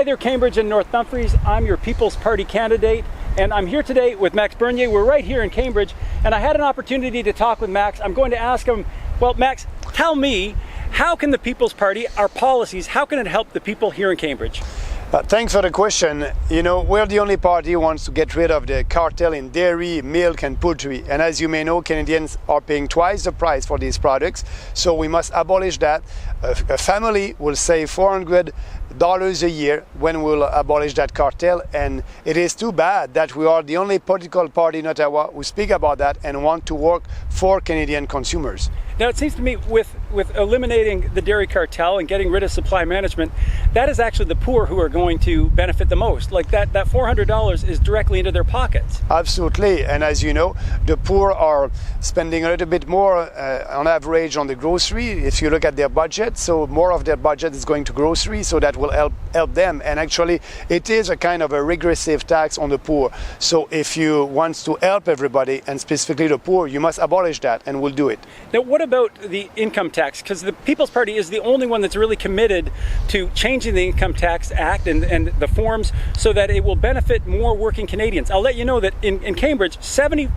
Hi there, Cambridge and North Dumfries. I'm your People's Party candidate, and I'm here today with Max Bernier. We're right here in Cambridge, and I had an opportunity to talk with Max. I'm going to ask him, well, Max, tell me, how can the People's Party, our policies, how can it help the people here in Cambridge? Thanks for the question. You know, we're the only party who wants to get rid of the cartel in dairy, milk and poultry. And as you may know, Canadians are paying twice the price for these products. So we must abolish that. A family will save $400 a year when we'll abolish that cartel. And it is too bad that we are the only political party in Ottawa who speak about that and want to work for Canadian consumers. Now, it seems to me with eliminating the dairy cartel and getting rid of supply management, that is actually the poor who are going to benefit the most. Like that $400 is directly into their pockets. Absolutely. And as you know, the poor are spending a little bit more on average on the grocery if you look at their budget. So more of their budget is going to grocery, so that will help them. And actually, it is a kind of a regressive tax on the poor. So if you want to help everybody, and specifically the poor, you must abolish that, and we'll do it. Now, what about the income tax? Because the People's Party is the only one that's really committed to changing the Income Tax Act and the forms so that it will benefit more working Canadians. I'll let you know that in Cambridge, 70%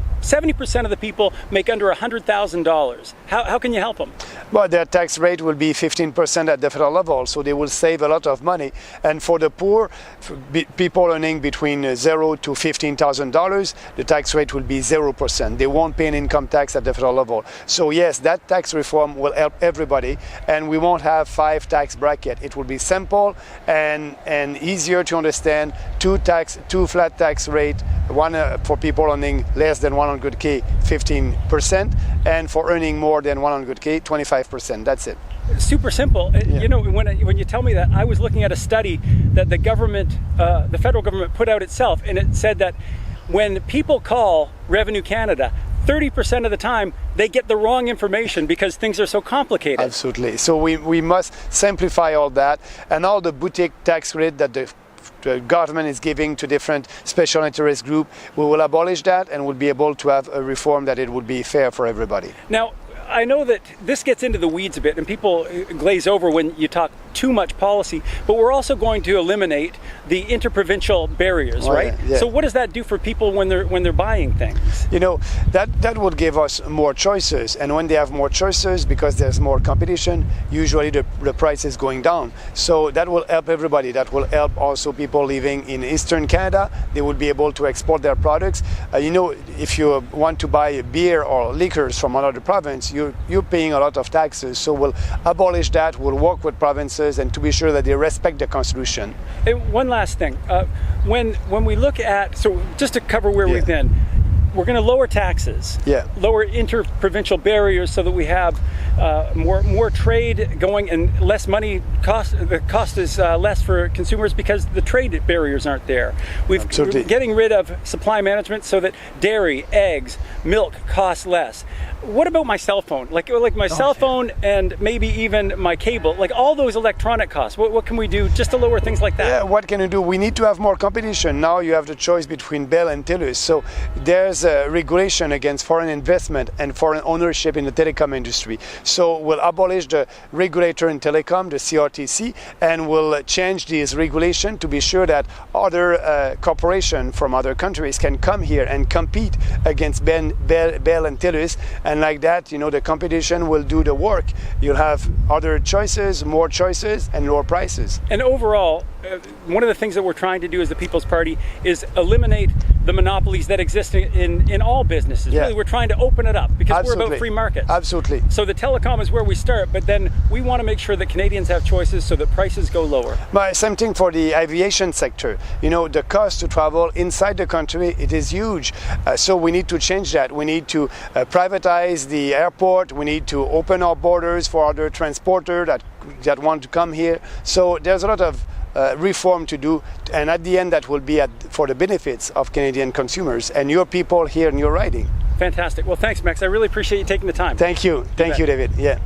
of the people make under $100,000. How can you help them? Well, their tax rate will be 15% at the federal level, so they will save a lot of money. And for the poor, for people earning between $0 to $15,000, the tax rate will be 0%. They won't pay an income tax at the federal level. So yes, that tax reform will help everybody, and we won't have 5 tax brackets. It will be simple and easier to understand. Two flat tax rate, one for people earning less than 100K, 15%, and for earning more than 100K, 25%. That's it. Super simple. Yeah. You know, when you tell me that, I was looking at a study that the government, the federal government put out itself, and it said that when people call Revenue Canada, 30% of the time they get the wrong information because things are so complicated. Absolutely. So we must simplify all that, and all the boutique tax rate that the government is giving to different special interest groups, we will abolish that, and we'll be able to have a reform that it would be fair for everybody. Now, I know that this gets into the weeds a bit, and people glaze over when you talk too much policy, but we're also going to eliminate the interprovincial barriers, right? Yeah. So what does that do for people when they're buying things? You know, that would give us more choices, and when they have more choices, because there's more competition, usually the price is going down. So that will help everybody. That will help also people living in Eastern Canada. They will be able to export their products. You know, if you want to buy beer or liquors from another province, you're paying a lot of taxes. So we'll abolish that. We'll work with provinces and to be sure that they respect the Constitution. And one last thing, when we look at, so just to cover where we've been, we're going to lower taxes, lower interprovincial barriers so that we have more trade going and less money cost. The cost is less for consumers because the trade barriers aren't there. We're getting rid of supply management so that dairy, eggs, milk cost less. What about my cell phone? Like my cell phone and maybe even my cable, like all those electronic costs. What can we do just to lower things like that? Yeah, what can you do? We need to have more competition. Now you have the choice between Bell and TELUS. So there's a regulation against foreign investment and foreign ownership in the telecom industry. So we'll abolish the regulator in telecom, the CRTC, and we'll change this regulation to be sure that other corporations from other countries can come here and compete against Bell and TELUS. And like that, you know, the competition will do the work. You'll have other choices, more choices, and lower prices. And overall, one of the things that we're trying to do as the People's Party is eliminate the monopolies that exist in all businesses. Really, we're trying to open it up because we're about free markets. Absolutely. So the telecom is where we start, but then we want to make sure that Canadians have choices so that prices go lower. But same thing for the aviation sector. You know, the cost to travel inside the country, it is huge. So we need to change that. We need to privatize the airport. We need to open our borders for other transporters that want to come here. So there's a lot of reform to do, and at the end that will be for the benefits of Canadian consumers and your people here in your riding. Fantastic. Well, thanks, Max. I really appreciate you taking the time. Thank you. Thank you, David. Yeah.